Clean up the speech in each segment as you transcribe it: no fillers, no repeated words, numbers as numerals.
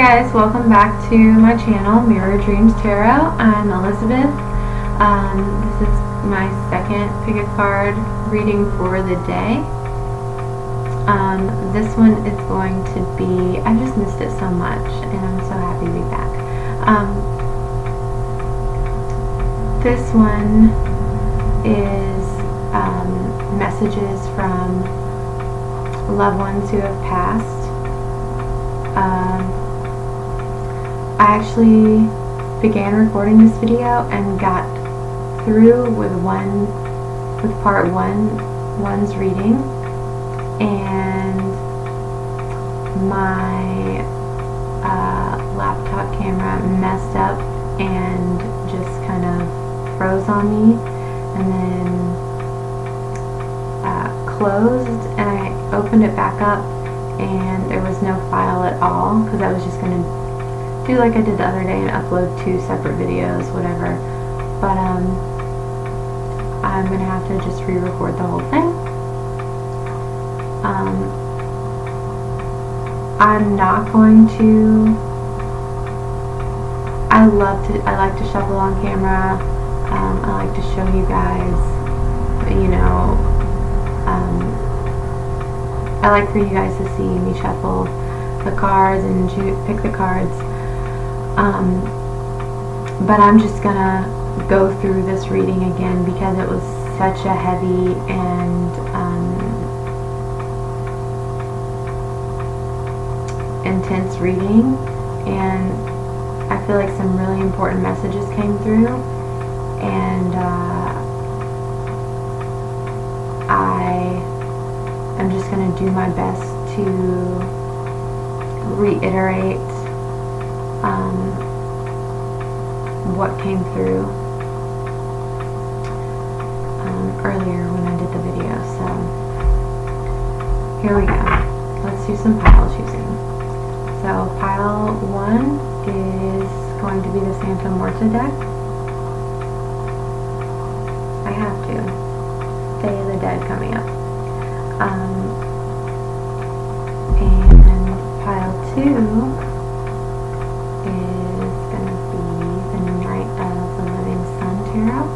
guys, welcome back to my channel, Mirror Dreams Tarot. I'm Elizabeth. This is my second pick a card reading for the day. This one is going to be, I just missed it so much and I'm so happy to be back. This one is messages from loved ones who have passed. I actually began recording this video and got through with part one's reading, and my laptop camera messed up and just kind of froze on me, and then closed, and I opened it back up and there was no file at all, because I was just going to do like I did the other day and upload 2 separate videos, whatever. But I'm going to have to just re-record the whole thing. I'm not going to, I like to shuffle on camera. I like to show you guys, you know, I like for you guys to see me shuffle the cards and pick the cards. But I'm just gonna go through this reading again because it was such a heavy and intense reading, and I feel like some really important messages came through, and I'm just going to do my best to reiterate what came through earlier when I did the video. So here we go. Let's do some pile choosing. So pile 1 is going to be the Santa Muerte deck. I have to. Day of the Dead coming up. And pile 2 is going to be the Knight of the Living Sun Tarot.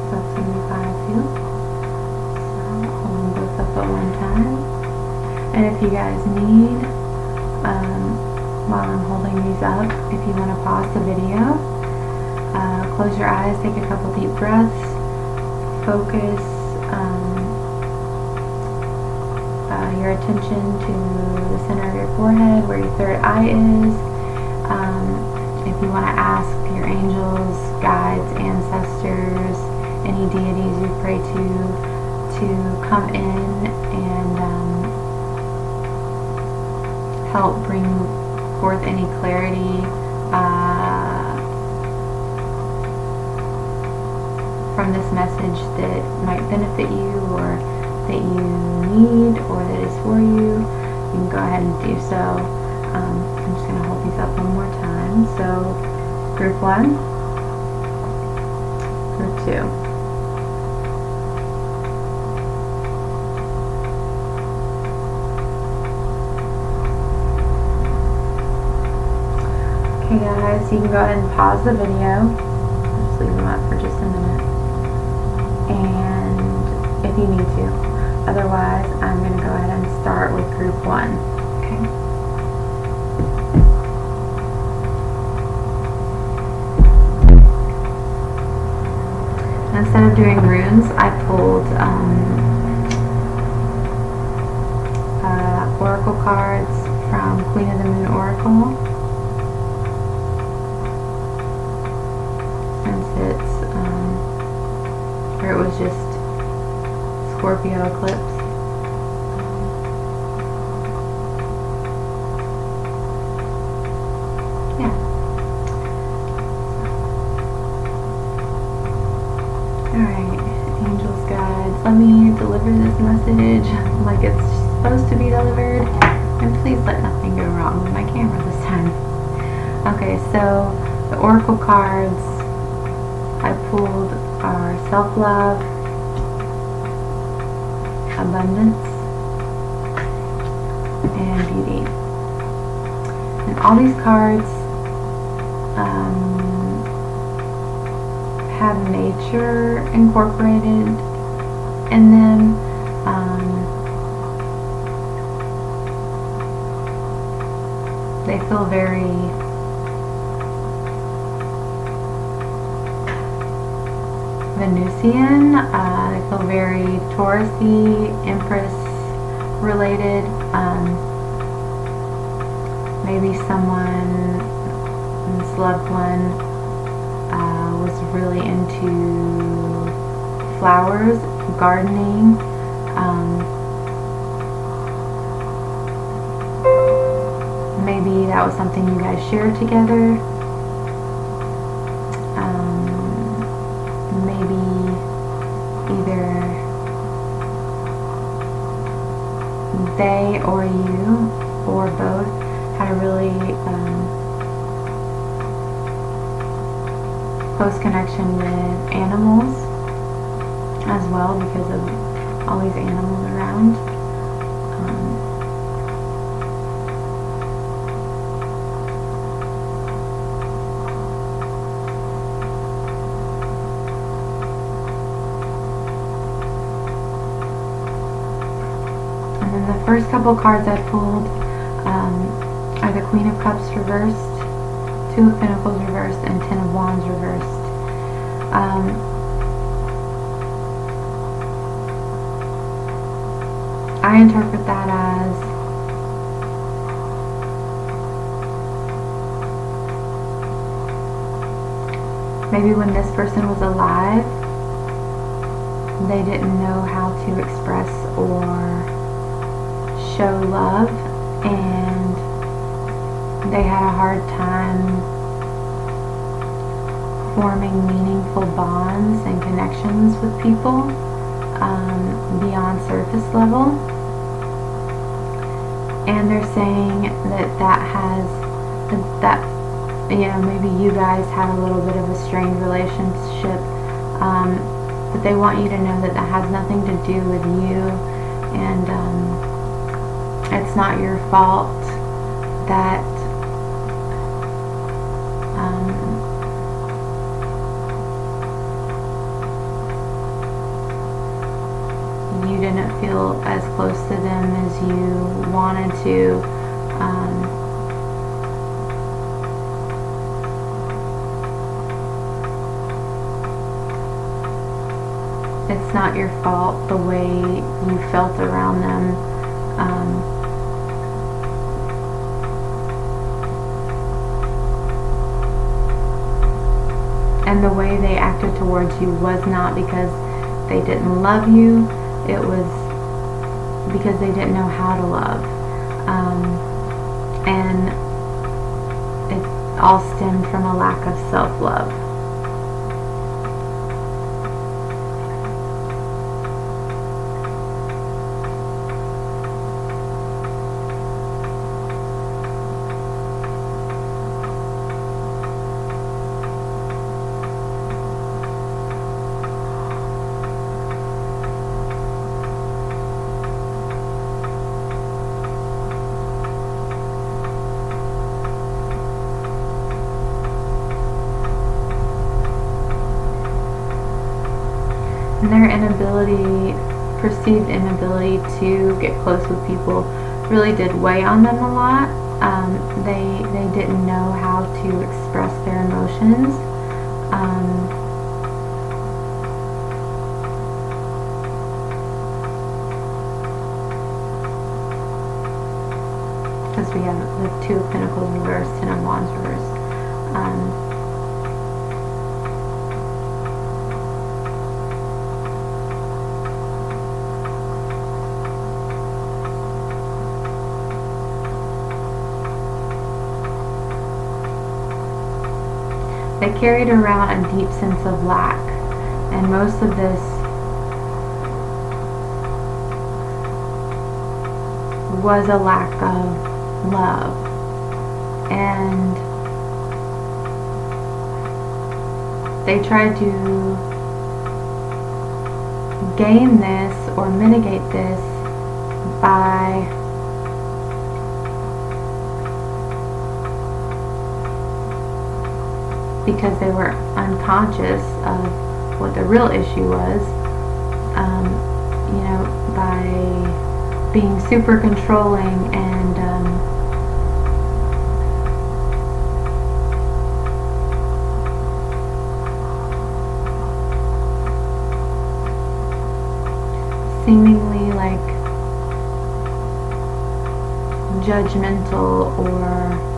So that's going to be pile 2. So hold them both up at one time. And if you guys need, while I'm holding these up, if you want to pause the video, close your eyes, take a couple deep breaths, focus your attention to the center of your forehead where your third eye is. If you want to ask your angels, guides, ancestors, any deities you pray to come in and help bring forth any clarity from this message that might benefit you, or that you need, or that is for you, you can go ahead and do so. I'm just going to hold these up one more time. So group 1, group 2. Okay guys, you can go ahead and pause the video. Just leave them up for just a minute. And if you need to. Otherwise, I'm going to go ahead and start with group 1. Okay. Instead of doing runes, I pulled oracle cards from Queen of the Moon Oracle. It was just Scorpio eclipse. Yeah. Alright, angels, guides, let me deliver this message like it's supposed to be delivered, and please let nothing go wrong with my camera this time. Okay, so the oracle cards I pulled are self-love, abundance, and beauty. And all these cards have nature incorporated in them. They feel very Venusian. They feel very Taurusy, Empress related. Maybe someone's loved one was really into flowers, gardening. Maybe that was something you guys shared together. Maybe either they or you or both had a really close connection with animals as well, because of all these animals around. And then the first couple cards I pulled are the Queen of Cups reversed, Two of Pentacles reversed, and Ten of Wands reversed. I interpret that as maybe when this person was alive, they didn't know how to express or show love, and they had a hard time forming meaningful bonds and connections with people beyond surface level. And they're saying that maybe you guys had a little bit of a strained relationship, but they want you to know that has nothing to do with you, and it's not your fault that you didn't feel as close to them as you wanted to. It's not your fault the way you felt around them. And the way they acted towards you was not because they didn't love you. It was because they didn't know how to love. And it all stemmed from a lack of self-love. And their perceived inability to get close with people really did weigh on them a lot. They didn't know how to express their emotions. Because we have the Two of Pentacles reversed, Ten of Wands reversed. They carried around a deep sense of lack, and most of this was a lack of love. And they tried to gain this or mitigate this by because they were unconscious of what the real issue was, by being super controlling and seemingly like judgmental or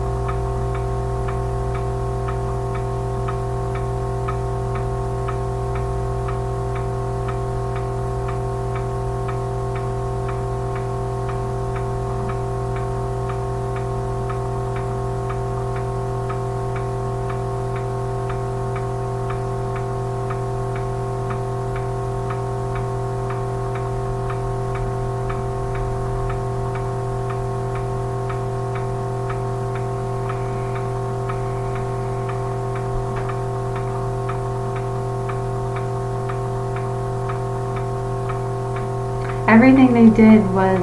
everything they did was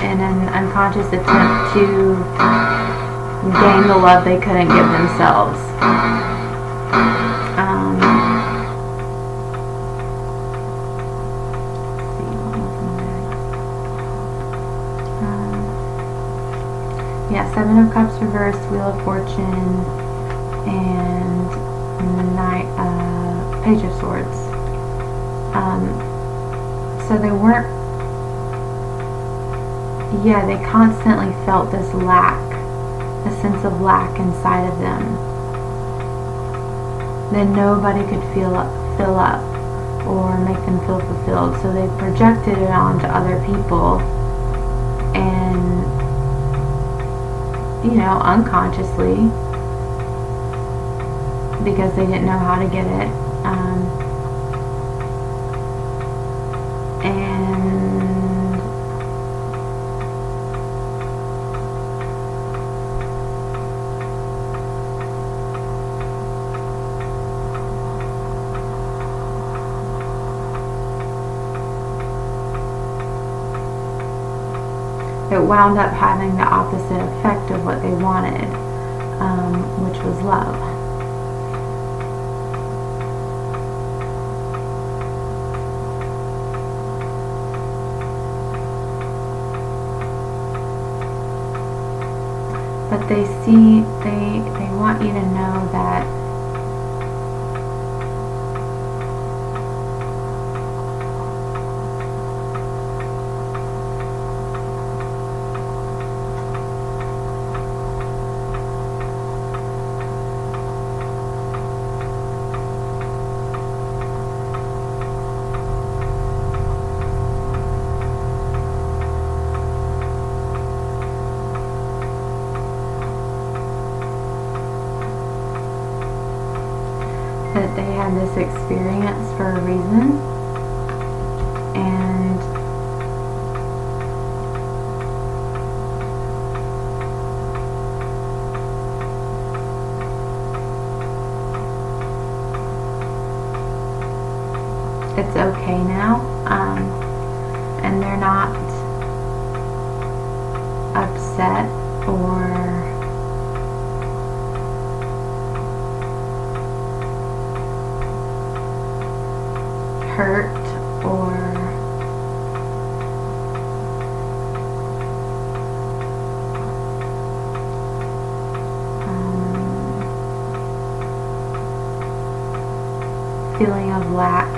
in an unconscious attempt to gain the love they couldn't give themselves. Yeah, Seven of Cups reversed, Wheel of Fortune, and Page of Swords. So they weren't, they constantly felt this lack, a sense of lack inside of them that nobody could fill up or make them feel fulfilled. So they projected it onto other people and, unconsciously, because they didn't know how to get it. It wound up having the opposite effect of what they wanted, which was love. But they want you to know that they had this experience for a reason, and it's okay now, and they're not upset or hurt or feeling of lack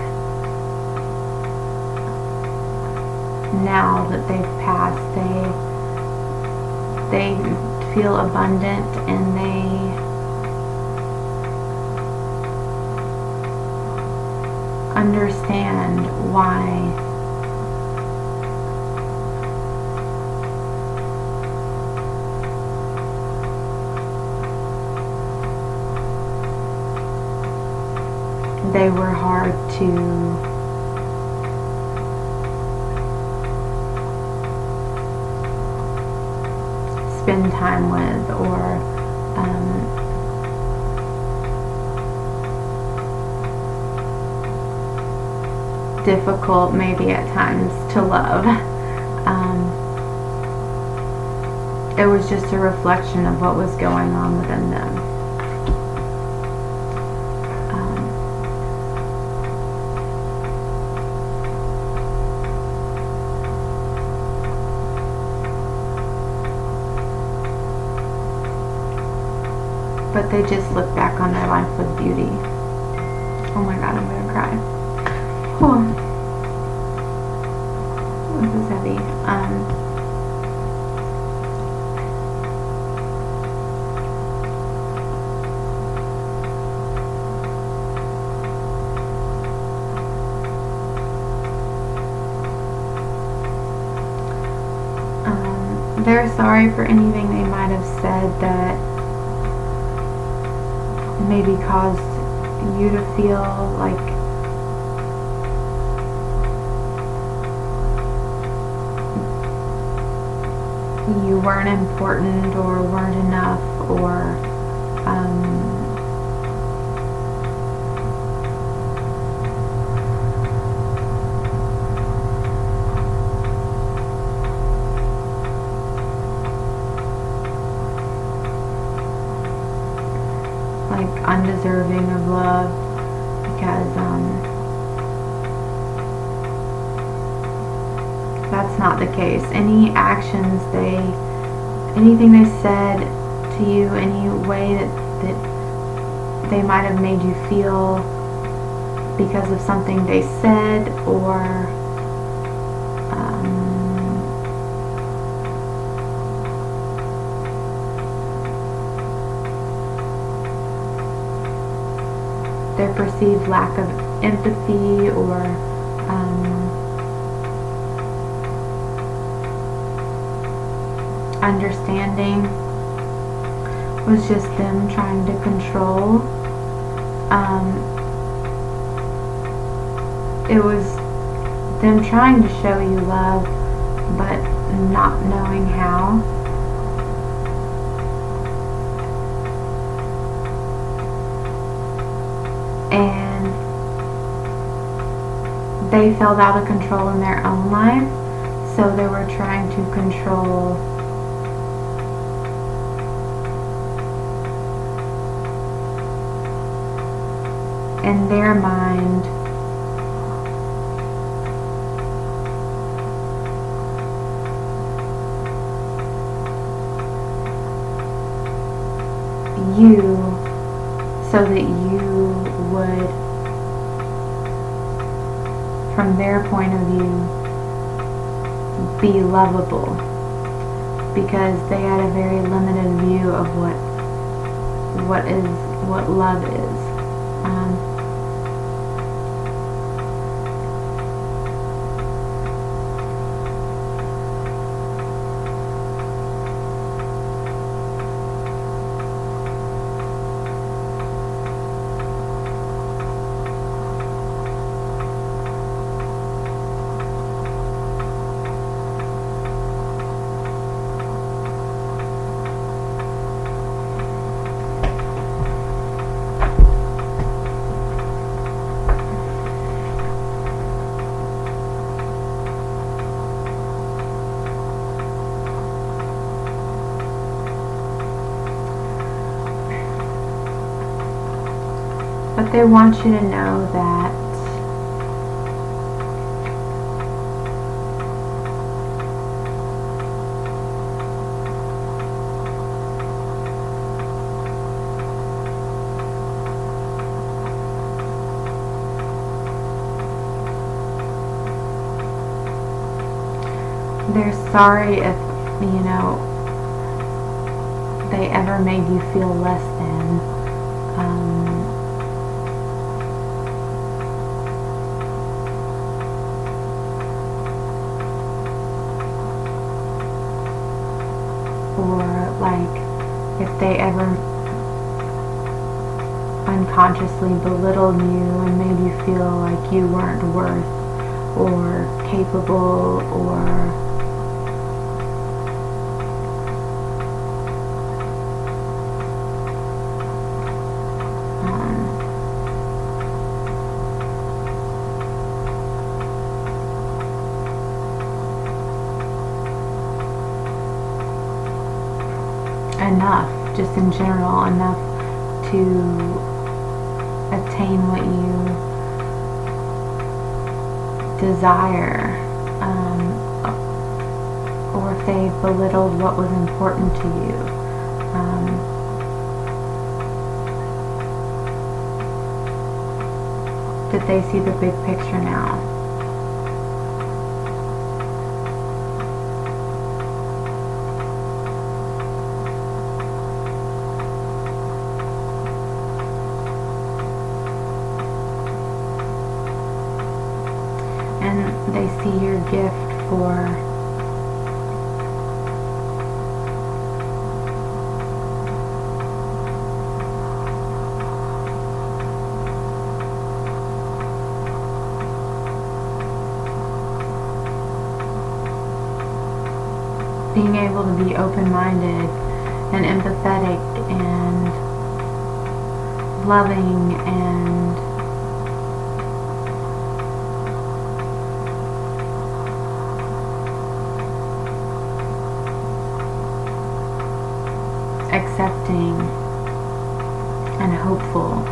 now that they've passed. They feel abundant, and they understand why they were hard to spend time with, or difficult maybe at times to love. It was just a reflection of what was going on within them. But they just look back on their life with beauty. Oh my god, I'm gonna cry. Oh. This is heavy. They're sorry for anything they might have said that maybe caused you to feel like you weren't important or weren't enough, or like undeserving of love, because that's not the case. Any actions anything they said to you, any way that they might have made you feel because of something they said, or their perceived lack of empathy, or understanding, was just them trying to control. It was them trying to show you love, but not knowing how. And they felt out of control in their own life, so they were trying to control in their mind you, so that you would, from their point of view, be lovable, because they had a very limited view of what love is. But they want you to know that they're sorry if, they ever made you feel less than. Or like if they ever unconsciously belittled you and made you feel like you weren't worth or capable, or enough, just in general, enough to attain what you desire, or if they belittled what was important to you. Did they see the big picture now? And they see your gift for being able to be open-minded and empathetic and loving and accepting and hopeful.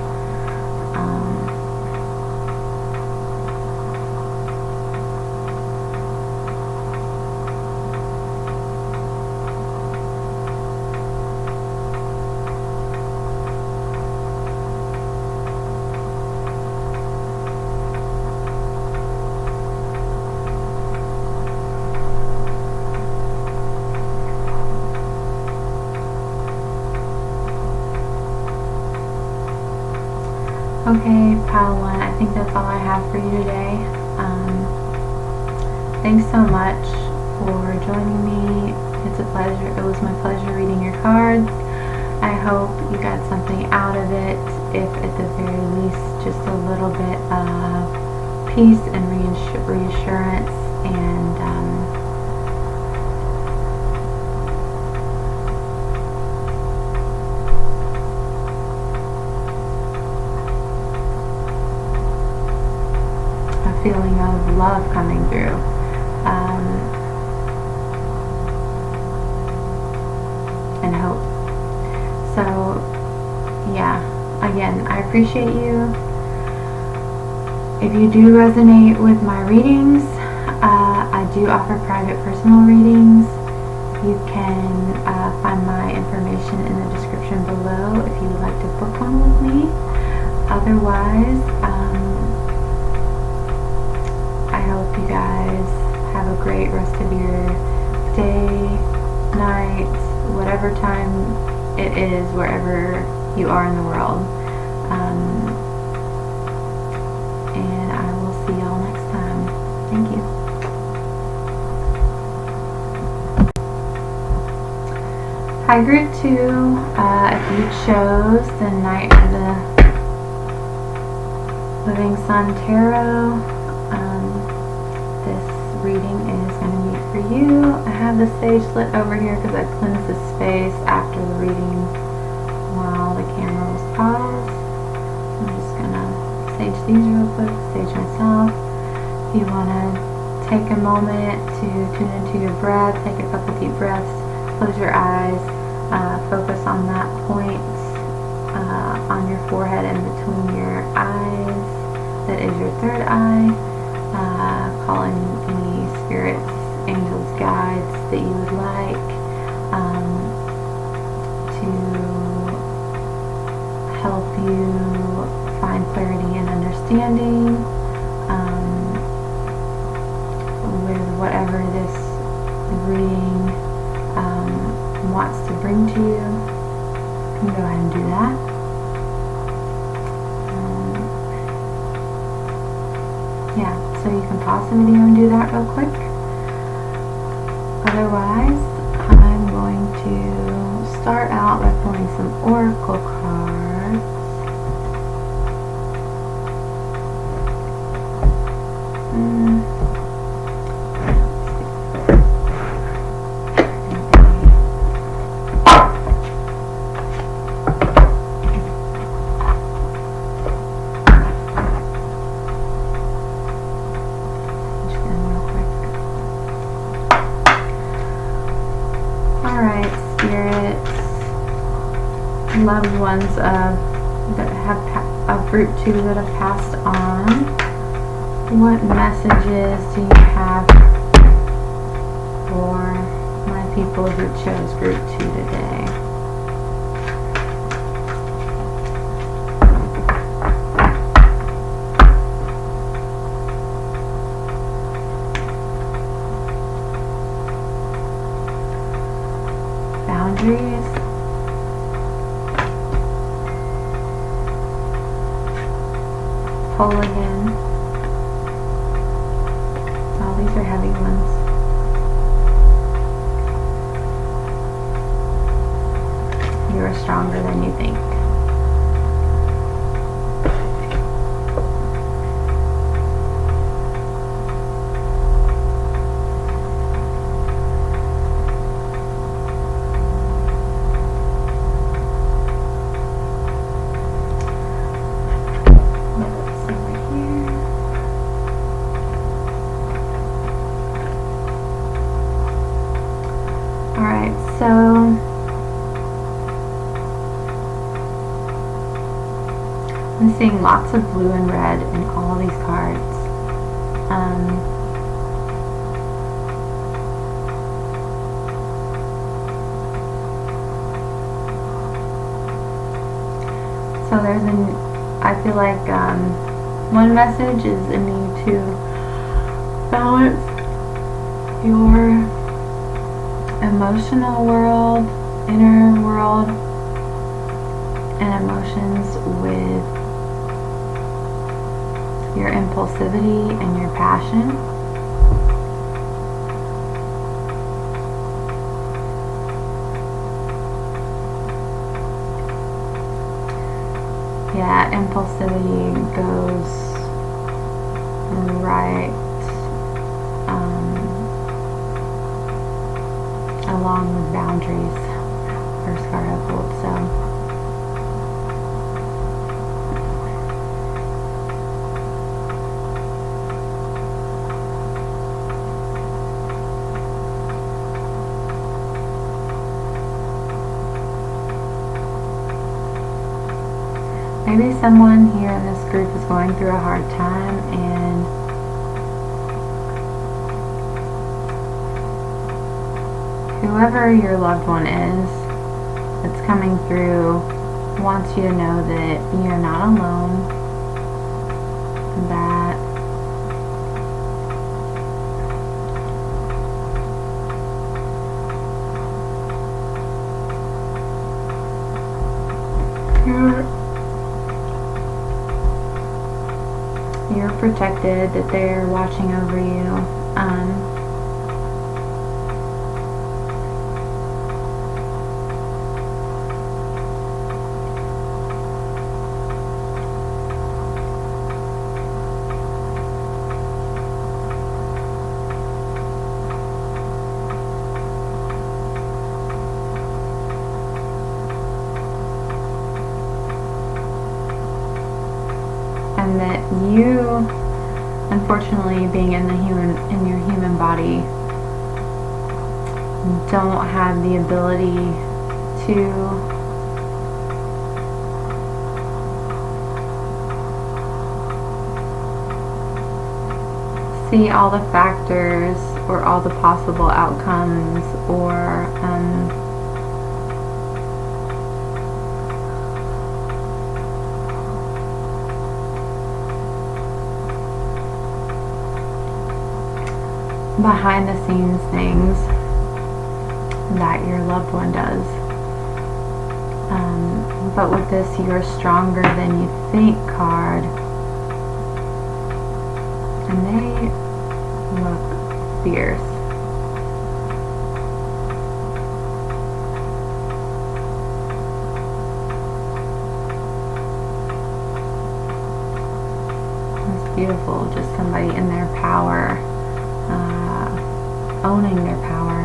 Okay, pile one, I think that's all I have for you today. Thanks so much for joining me. It's a pleasure. It was my pleasure reading your cards. I hope you got something out of it, if at the very least just a little bit of peace and reassurance and feeling of love coming through. And hope. So, yeah, again, I appreciate you. If you do resonate with my readings, I do offer private personal readings. You can find my information in the description below if you would like to book one with me. Otherwise, I hope you guys have a great rest of your day, night, whatever time it is, wherever you are in the world. And I will see y'all next time. Thank you. Hi, group 2. If you chose the Night of the Living Sun Tarot, this reading is going to be for you. I have the sage lit over here because I cleansed the space after the reading while the camera was paused. I'm just going to sage these real quick, sage myself. If you want to take a moment to tune into your breath, take a couple deep breaths, close your eyes, focus on that point on your forehead and between your eyes. That is your third eye. Calling any spirits, angels, guides that you would like to help you find clarity and understanding with whatever this reading wants to bring to you. You can go ahead and do that. Yeah, so you can pause the video and do that real quick. Otherwise, I'm going to start out by pulling some oracle cards. Alright, spirits. loved ones that have of group 2 that have passed on. What messages do you have for my people who chose group 2 today? Boundaries. Pull again. Oh, these are heavy ones. You are stronger than you think. So I'm seeing lots of blue and red in all these cards. So there's I feel like one message is a need to balance your emotional world, inner world, and emotions with your impulsivity and your passion. Yeah, impulsivity goes right along with boundaries. First card I pulled, so. Maybe someone here in this group is going through a hard time, and whoever your loved one is that's coming through wants you to know that you're not alone, that you're protected, that they're watching over you. And that you, unfortunately, being in your human body, don't have the ability to see all the factors or all the possible outcomes, or behind the scenes things that your loved one does. But with this "you're stronger than you think" card, and they look fierce. It's beautiful, just somebody in their power. Owning their power.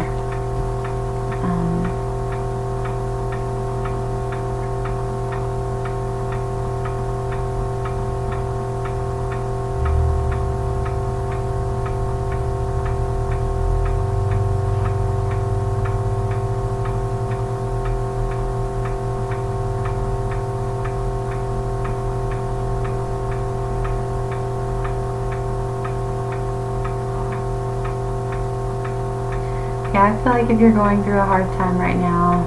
Yeah, I feel like if you're going through a hard time right now,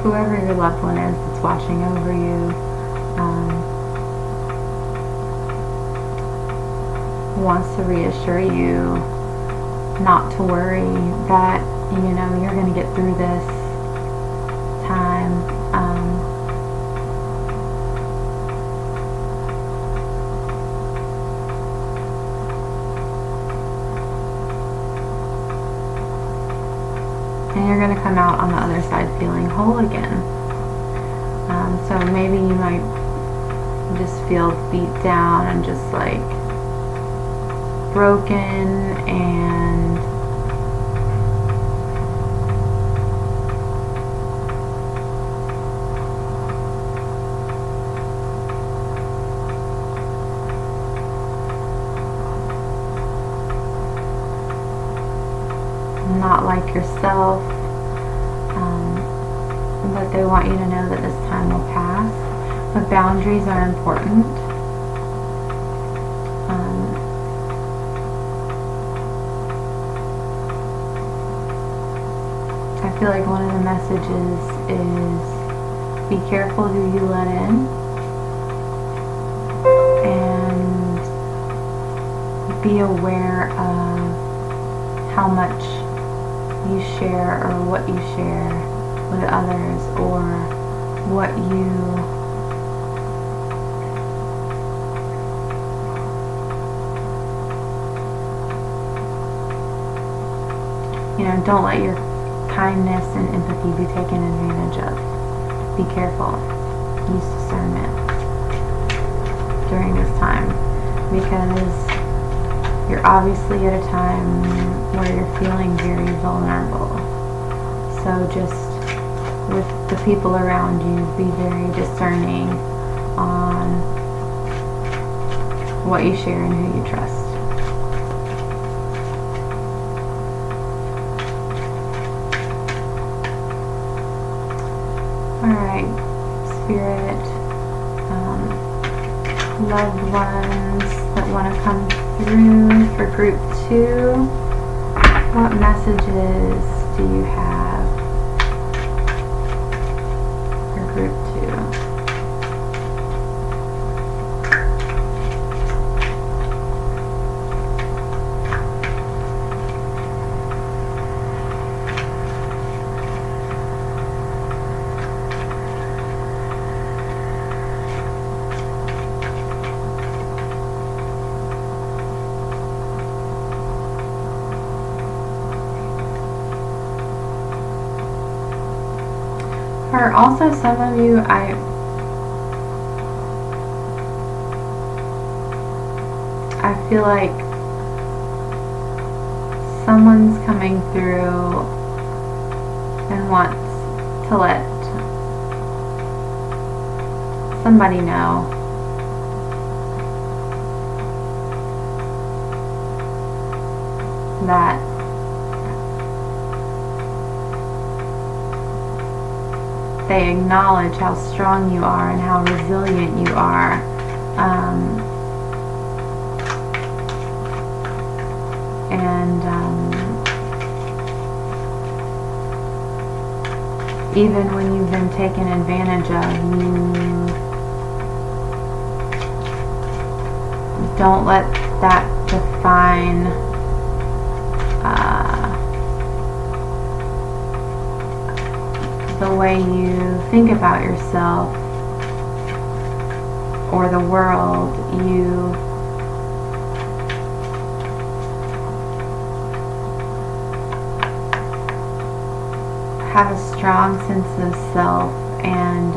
whoever your loved one is that's watching over you, wants to reassure you not to worry, that, you know, you're going to get through this time. And you're going to come out on the other side feeling whole again. So maybe you might just feel beat down and just like broken and not like yourself, but they want you to know that this time will pass. But boundaries are important. I feel like one of the messages is be careful who you let in, and be aware of how much you share or what you share with others, or what you know, don't let your kindness and empathy be taken advantage of. Be careful. Use discernment during this time, because you're obviously at a time where you're feeling very vulnerable. So just with the people around you, be very discerning on what you share and who you trust. Alright, Spirit, loved ones that want to come through for group 2, what messages do you have for group 2? Or also some of you, I feel like someone's coming through and wants to let somebody know that they acknowledge how strong you are and how resilient you are. Even when you've been taken advantage of, you don't let that define the way you think about yourself or the world. You have a strong sense of self, and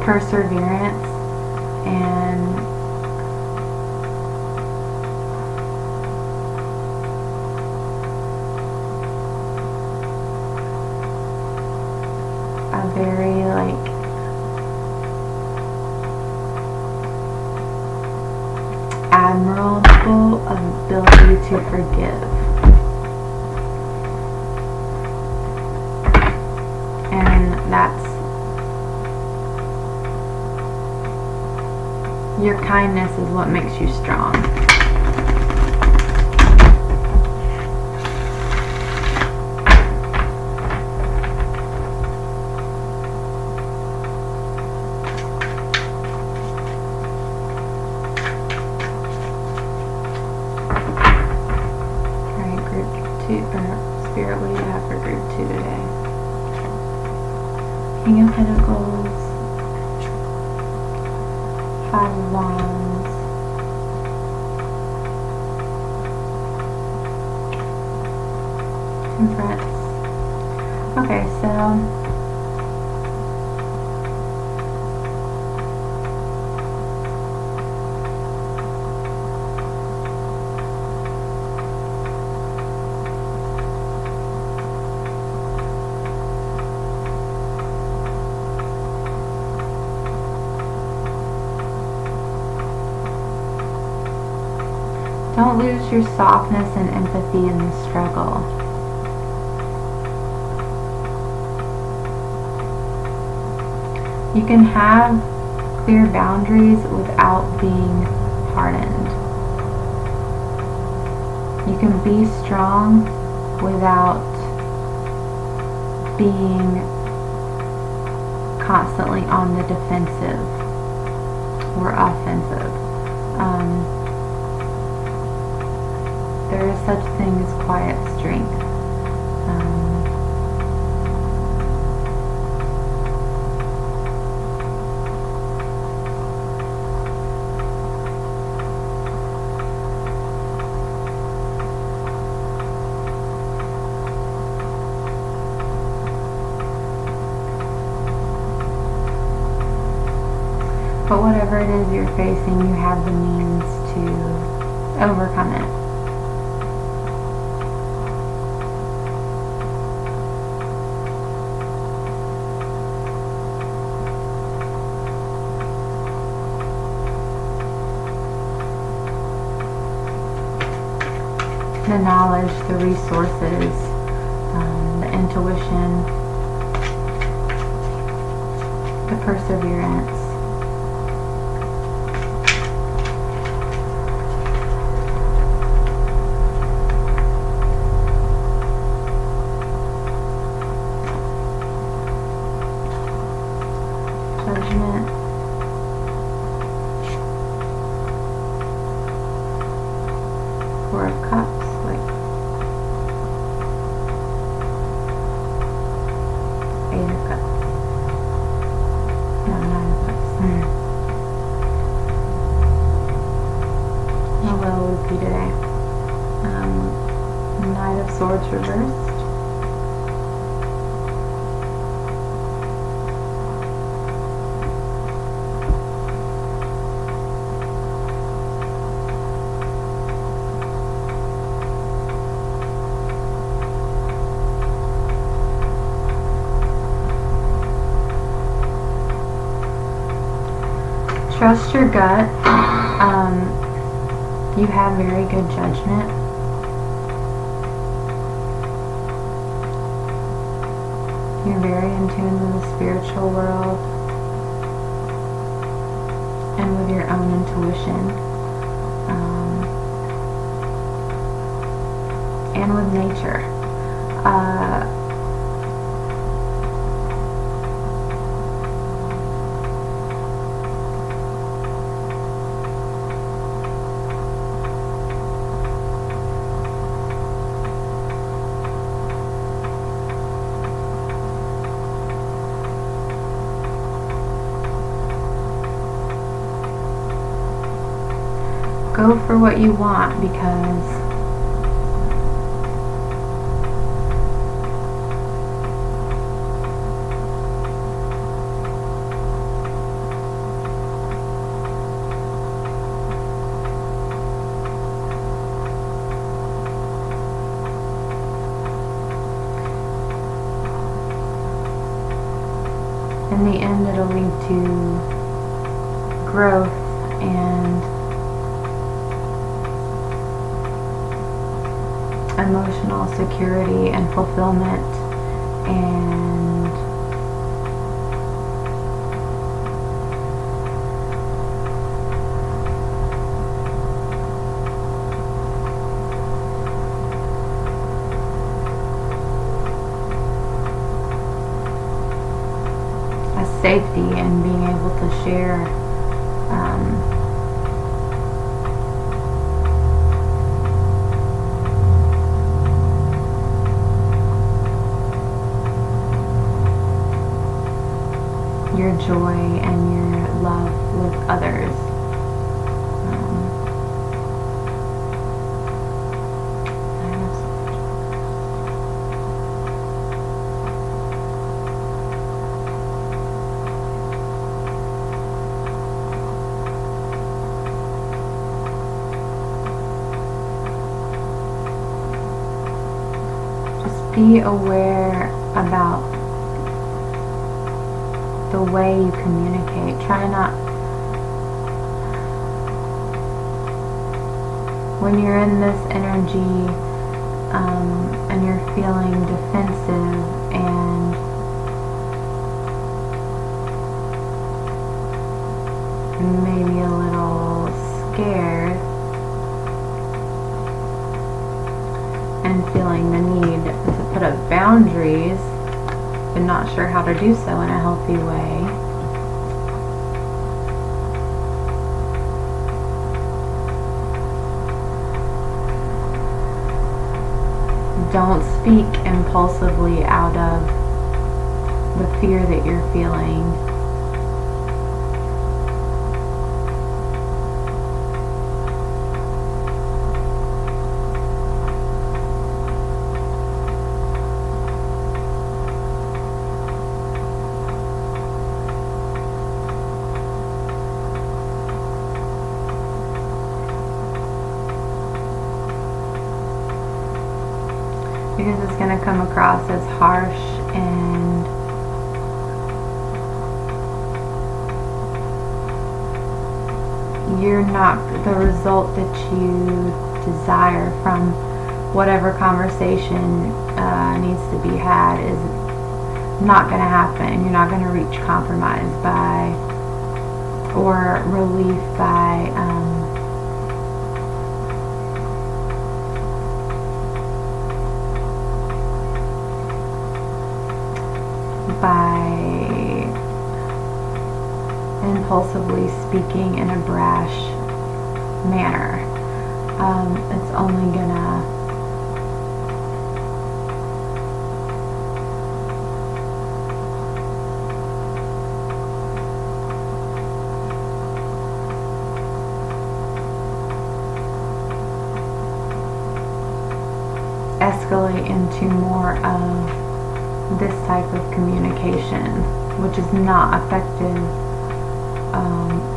perseverance, and a very admirable ability to forgive. Your kindness is what makes you strong. Alright, group 2, or Spirit, what do you have for group 2 today? King of Pentacles, 5 of Wands, Temperance. Okay, so don't lose your softness and empathy in the struggle. You can have clear boundaries without being hardened. You can be strong without being constantly on the defensive or offensive. There is such thing as quiet strength. But whatever it is you're facing, you have the means to overcome it. The knowledge, the resources, the intuition, the perseverance. Judgment. Four of Cups. Today. Knight of Swords reversed. Trust your gut. You have very good judgment. You're very in tune with the spiritual world and with your own intuition, and with nature. Go for what you want, because in the end it'll lead to growth and emotional security and fulfillment and safety and being able to share your joy and your love with others. Be aware about the way you communicate. Try not, when you're in this energy and you're feeling defensive and maybe a little scared and feeling the need to put up boundaries but not sure how to do so in a healthy way, don't speak impulsively out of the fear that you're feeling. Because it's going to come across as harsh and you're not, the result that you desire from whatever conversation needs to be had is not going to happen. You're not going to reach compromise by, or relief by impulsively speaking in a brash manner. It's only gonna escalate into more of this type of communication, which is not effective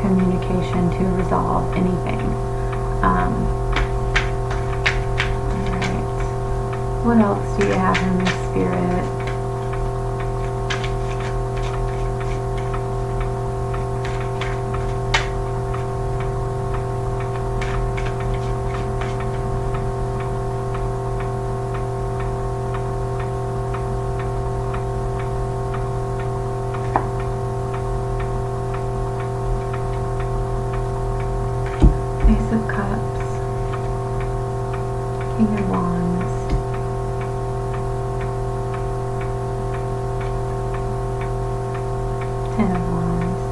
communication to resolve anything. Alright. What else do you have in your spirit? Ace of Cups, King of Wands, Ten of Wands,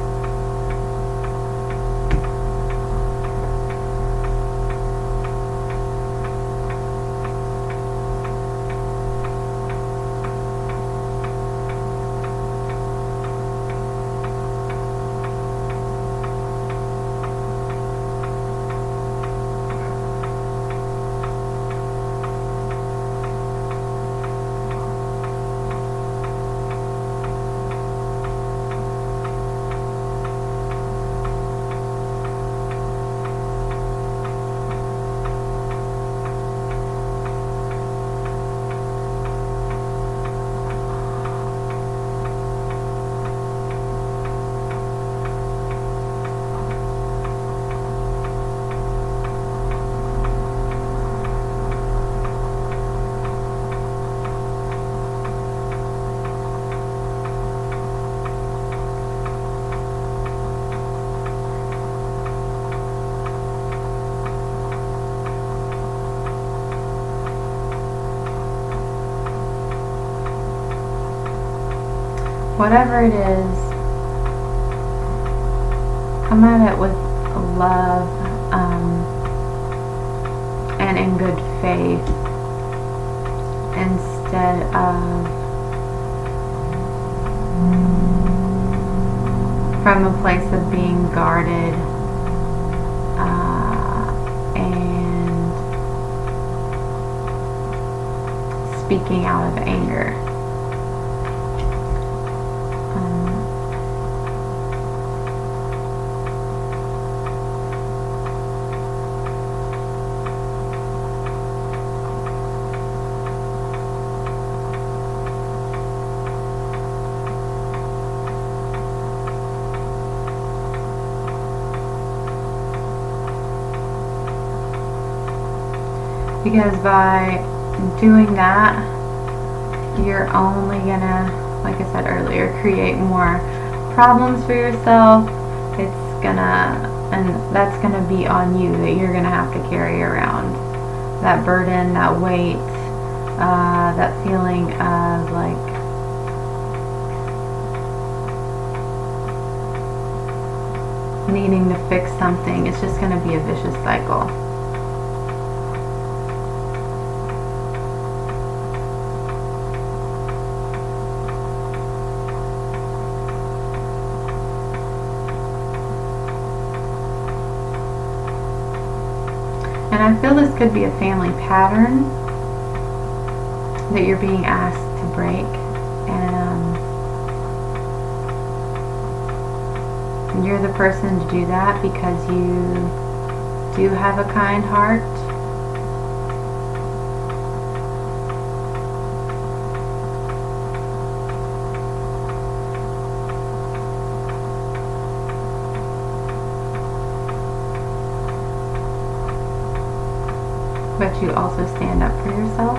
whatever it is come at it with love and in good faith instead of from a place of being guarded and speaking out of anger. Because by doing that, you're only gonna, like I said earlier, create more problems for yourself. It's gonna, and that's gonna be on you, that you're gonna have to carry around that burden, that weight, that feeling of like needing to fix something. It's just gonna be a vicious cycle. And I feel this could be a family pattern that you're being asked to break. And you're the person to do that because you do have a kind heart. But you also stand up for yourself.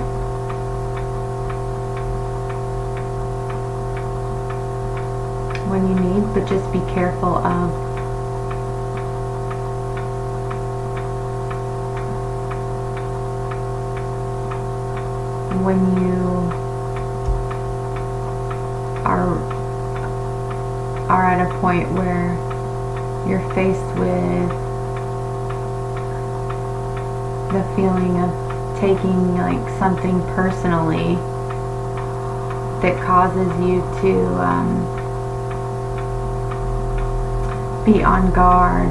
When you need, but just be careful of when you are at a point where you're faced with the feeling of taking like something personally that causes you to be on guard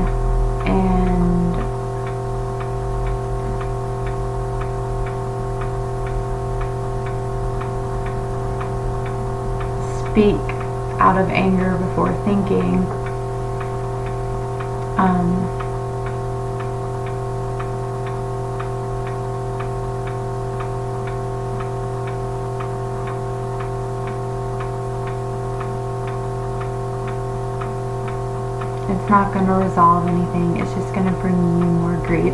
and speak out of anger before thinking. It's not going to resolve anything. It's just going to bring you more grief.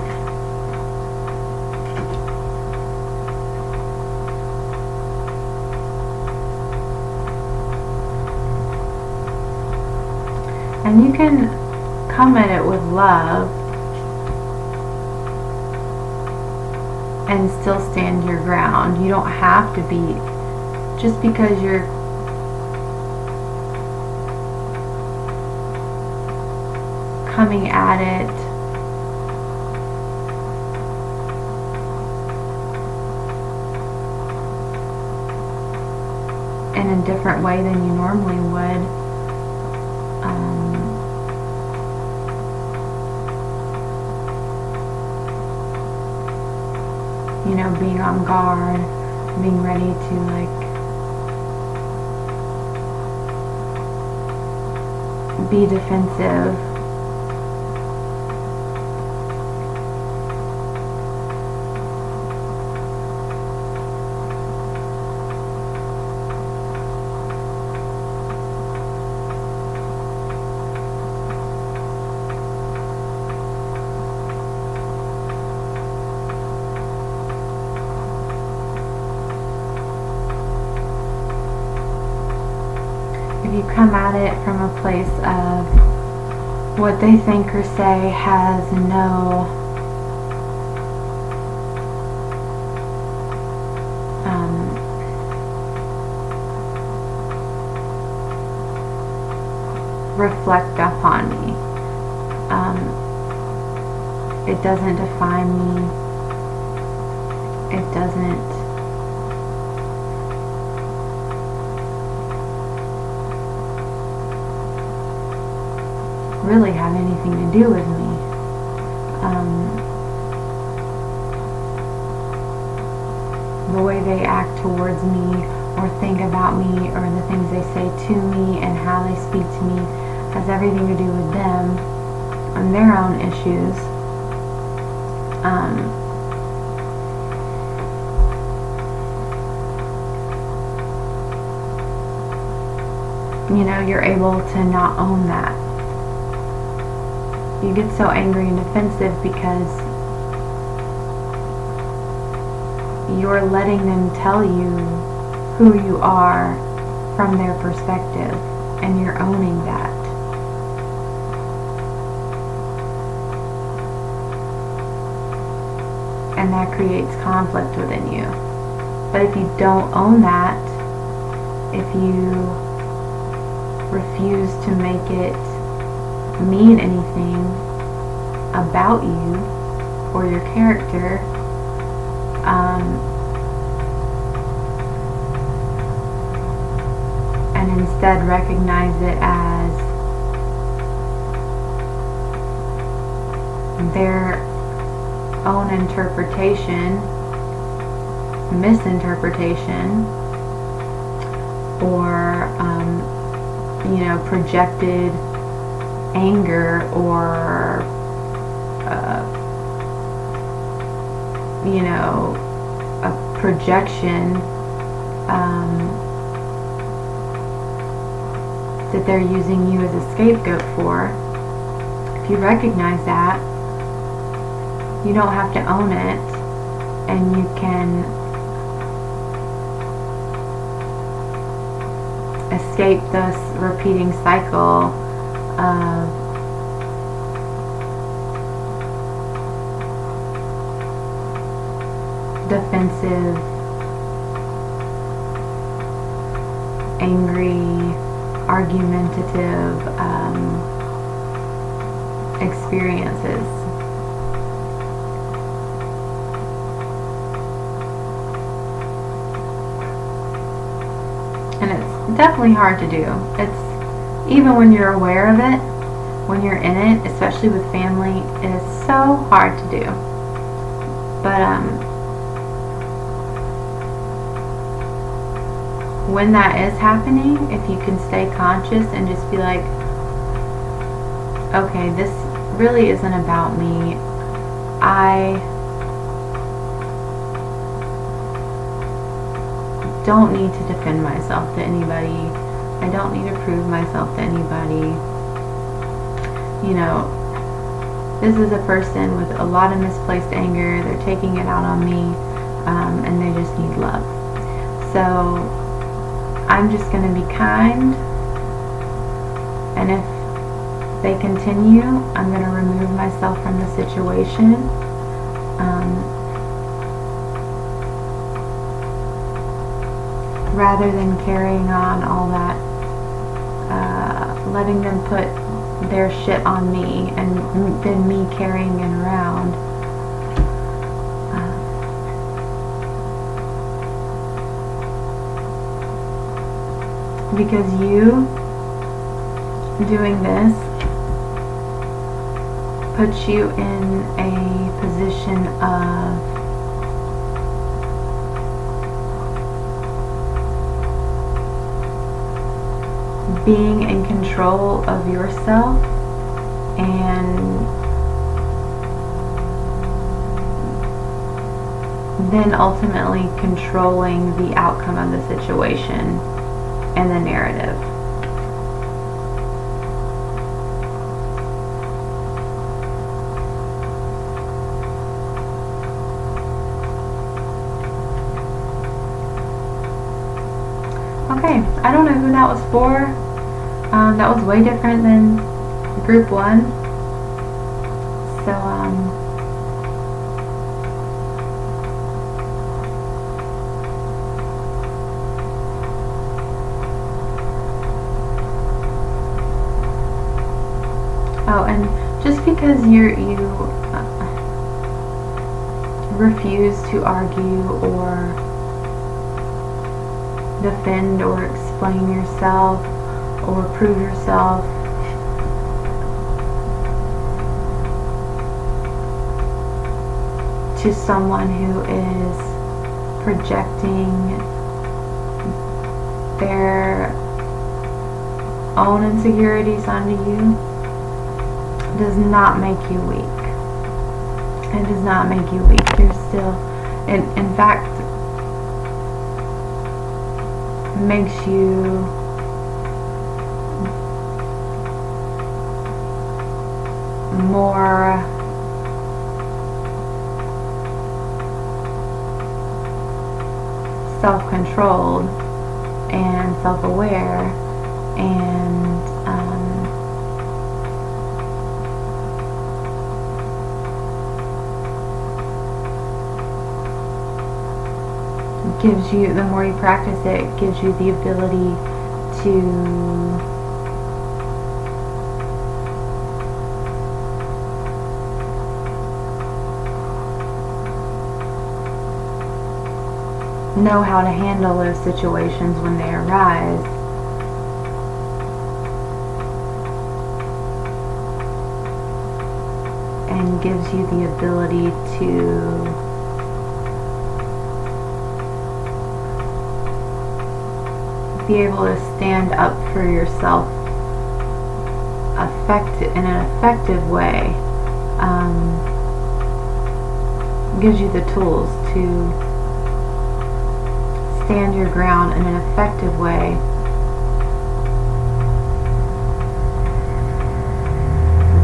And you can come at it with love and still stand your ground. You don't have to be, just because you're coming at it in a different way than you normally would. You know, being on guard, being ready to like be defensive. If you come at it from a place of what they think or say has no reflect upon me. It doesn't define me. It doesn't really have anything to do with me. The way they act towards me or think about me or the things they say to me and how they speak to me has everything to do with them and their own issues. You know, you're able to not own that. You get so angry and defensive because you're letting them tell you who you are from their perspective, and you're owning that. And that creates conflict within you. But if you don't own that, if you refuse to make it mean anything about you or your character, and instead recognize it as their own interpretation, misinterpretation, or projected anger, or a projection that they're using you as a scapegoat for. If you recognize that, you don't have to own it, and you can escape this repeating cycle of defensive, angry, argumentative experiences. And it's definitely hard to do. It's, even when you're aware of it, when you're in it, especially with family, it is so hard to do. But when that is happening, if you can stay conscious and just be like, okay, this really isn't about me. I don't need to defend myself to anybody. I don't need to prove myself to anybody. You know, this is a person with a lot of misplaced anger. They're taking it out on me, and they just need love. So I'm just going to be kind, and if they continue, I'm going to remove myself from the situation. Rather than carrying on all that, letting them put their shit on me and then me carrying it around. Because you doing this puts you in a position of being in control of yourself and then ultimately controlling the outcome of the situation and the narrative. Okay, I don't know who that was for. That was way different than group 1. So, oh, and just because you refuse to argue or defend or explain yourself or prove yourself. To someone who is projecting their own insecurities onto you does not make you weak. It does not make you weak. You're still, in fact, makes you more self-controlled and self-aware, and gives you, the more you practice it, gives you the ability to know how to handle those situations when they arise. And gives you the ability to be able to stand up for yourself in an effective way. Gives you the tools to stand your ground in an effective way,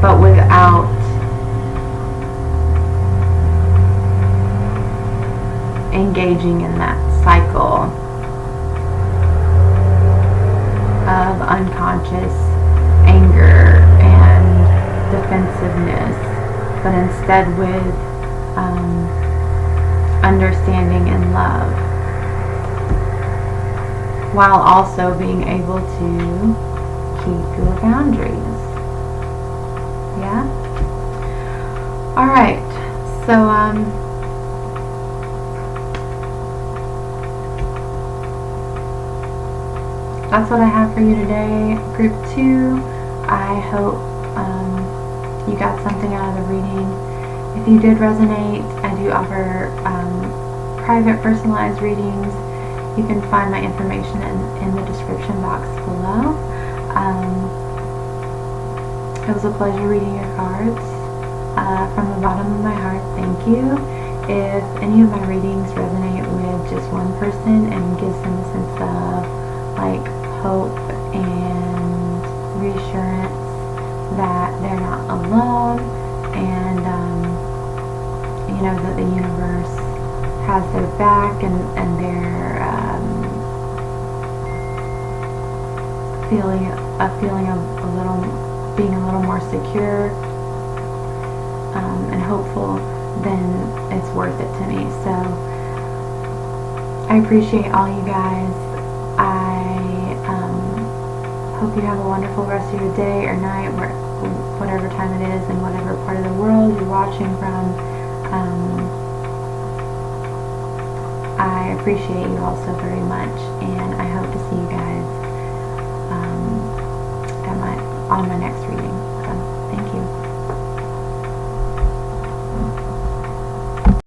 but without engaging in that cycle of unconscious anger and defensiveness, but instead with understanding and love, while also being able to keep your boundaries. Yeah? Alright, so that's what I have for you today. Group 2, I hope you got something out of the reading. If you did resonate, I do offer private personalized readings. You can find my information in the description box below. It was a pleasure reading your cards. From the bottom of my heart, thank you. If any of my readings resonate with just one person and gives them a sense of like hope and reassurance that they're not alone, and you know that the universe has their back, and they're feeling of being a little more secure and hopeful, then it's worth it to me. So I appreciate all you guys. I hope you have a wonderful rest of your day or night, whatever time it is, and whatever part of the world you're watching from. I appreciate you all so very much.